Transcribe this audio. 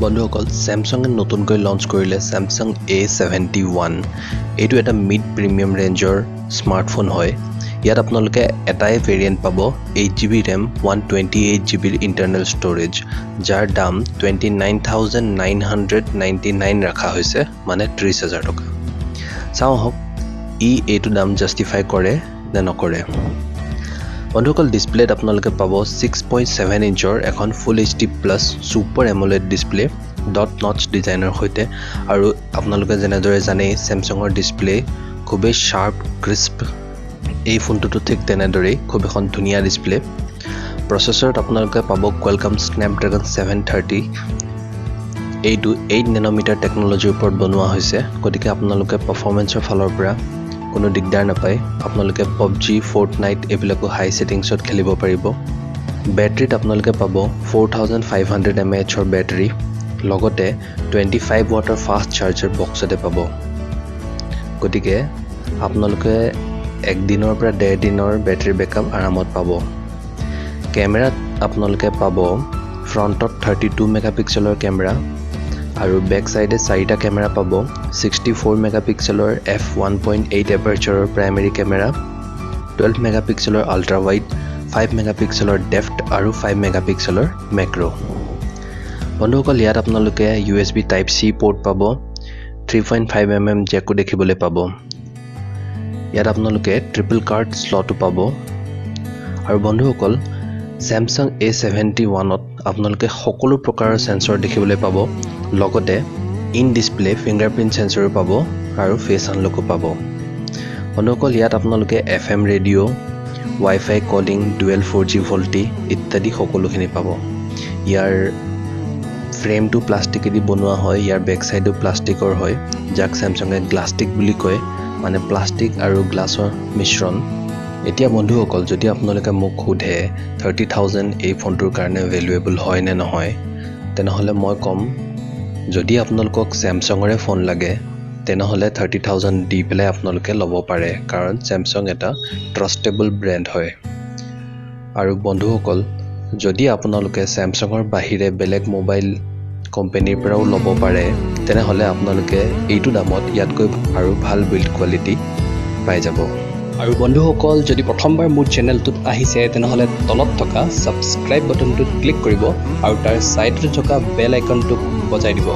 বন্ধুসকল স্যামসাঙে নতুনকৈ লঞ্চ কৰিলে স্যামসাং A71 এইটো এটা মিড প্ৰিমিয়াম ৰেঞ্জৰ স্মাৰ্টফোন হয় ইয়াত আপোনালোকে এটাই ভেৰিয়েন্ট পাব 8GB RAM 128GB internal storage যাৰ দাম 29999 ৰাখা হৈছে মানে 30000 টকা চাও হক এইটো দাম জাস্টিফাই কৰে নে নকৰে বন্ধুসকল ডিসপ্লেত আপোনালোকে পাব 6.7 ইঞ্চৰ এখন ফুল HD plus super AMOLED display dot নচ ডিজাইনৰ হৈতে আৰু আপোনালোকে যেনেদৰে জানে স্যামসাঙৰ ডিসপ্লে খুবেই শাৰ্প ক্ৰিস্প এই ফোনটো ঠিক তেনেদৰে খুব এখন ধুনিয়া ডিসপ্লে প্ৰসেসৰত আপোনালোকে পাব কোৱালকম স্ন্যাপড্ৰাগন 730 এইটো 8 নেনোমিটাৰ টেকনলজিৰ ওপৰত বনোৱা হৈছে গতিকে আপোনালোকে পাৰফৰমেন্সৰ ফালৰ পৰা কোনো দিগদাৰ নাপায় আপোনালোকে PUBG Fortnite এবিলাকো হাই সেটিংছত খেলিব পাৰিব ব্যাটাৰীত আপোনালোকে পাব 4500 mAh ৰ ব্যাটাৰী লগতে 25 ওয়াটৰ ফাষ্ট চাৰ্জাৰ বক্সতে পাব গতিকে আপোনালোকে এক দিনৰ পৰা 1.5 দিনৰ ব্যাটাৰী বেকআপ আৰামত পাব কেমেৰাত আপোনালোকে পাব ফ্ৰণ্টত 32 মেগাপিক্সেলৰ কেমেৰা আৰু বেক সাইডে 4টা কেমেৰা পাব 64 মেগাপিক্সেলৰ f1.8 এপাৰচাৰৰ প্ৰাইমাৰী কেমেৰা 12 মেগাপিক্সেলৰ আল্ট্ৰা ওয়াইড 5 মেগাপিক্সেলৰ ডেপ্থ আৰু 5 মেগাপিক্সেলৰ ম্যাক্ৰো বন্ধুসকল ইয়াত আপোনালোকে USB টাইপ C পোৰ্ট পাব 3.5 mm জেকো দেখিবলৈ পাব ইয়াত আপোনালোকে ট্ৰিপল কাৰ্ড স্লটো পাব আৰু বন্ধুসকল স্যামসাং A71ত আপোনালোকে সকলো প্ৰকাৰৰ সেন্সৰ দেখিবলৈ পাব লগতে ইন ডিসপ্লে ফিংগাৰপ্ৰিন্ট সেন্সৰ পাব আৰু ফেস আনলকো পাব বন্ধুসকল ইয়াত আপোনালোকে FM radio Wi-Fi calling dual 4G ভল্টি ইত্যাদি সকলোখিনি পাব ইয়াৰ ফ্ৰেমটো প্লাষ্টিকেদি বনোৱা হয় ইয়াৰ বেক সাইডো প্লাষ্টিকৰ হয় যাক স্যামসাঙে গ্লাষ্টিক বুলি কয় মানে প্লাষ্টিক আৰু গ্লাছৰ মিশ্ৰণ এতিয়া বন্ধুসকল যদি আপোনালোকে মোক খুধে 30000 এই ফোনটোৰ কাৰণে ভ্যালুএবল হয় নে নহয় তেনেহলে মই কম যদি আপোনালোকক স্যামসাঙৰে ফোন লাগে তেনেহলে 30000 দি পেলাই আপোনালোকে ল'ব পাৰে কাৰণ স্যামসাং এটা ট্ৰাষ্টেবল ব্ৰ্যান্ড হয় আৰু বন্ধুসকল যদি আপোনালোকে স্যামসাঙৰ বাহিৰে বেলেগ মোবাইল কোম্পানীৰ পৰাও ল'ব পাৰে তেনেহলে আপোনালোকে এইটো দামত ইয়াতকৈ আৰু ভাল বিল্ড কোৱালিটি পাই যাব আৰু বন্ধুসকল যদি প্ৰথমবাৰ মোৰ চেনেলটোত আহিছে তেনেহলে তলত থকা সাবস্ক্ৰাইব বাটনটোত ক্লিক কৰিব আৰু তাৰ সাইডত থকা বেল আইকনটো বজাই দিব